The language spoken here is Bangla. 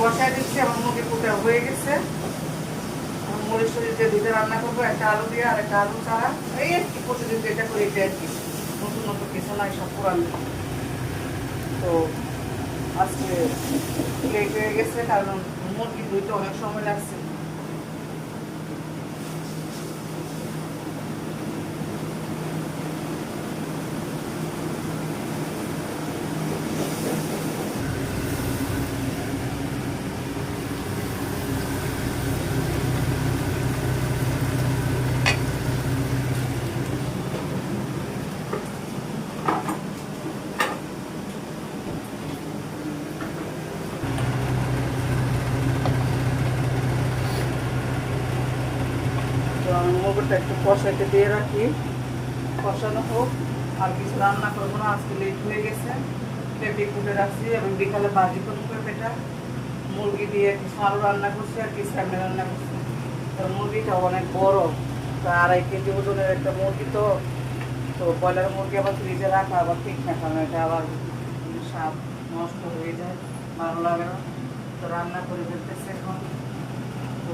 বসায় দিচ্ছি। আমার মুরগি কুটা হয়ে গেছে। মরিচ টরিচ দিয়ে দুধে রান্না করবো, একটা আলু দিয়ে আর একটা আলু ছাড়া। এই আর কি প্রতিদিন যেটা করি এটা আর কি, নতুন নতুন কিছু নাই, সব পুরান। তো আজকে লেট হয়ে গেছে কারণ মুরগি ধুইতে অনেক সময় লাগছে। মুরগিটা একটু কষাইতে দিয়ে রাখি, কষানো হোক। আর কিছু রান্না করবো না, আজকে লেট হয়ে গেছে। পেঁপে কুটে রাখছি এবং বিকালে ভাজি করবো পেঁপেটা। মুরগি দিয়ে কিছু আলু রান্না করছি আর কিছু স্যামে রান্না করছি। তো মুরগিটা অনেক বড়, তো 2.5 কেজি ওজনের একটা মুরগি। তো তো ব্রয়লার মুরগি আবার ফ্রিজে রাখা আবার ঠিক না, কারণ এটা আবার স্বাদ নষ্ট হয়ে যায়, ভালো লাগে না। তো রান্না করে ফেলতেছে এখন। তো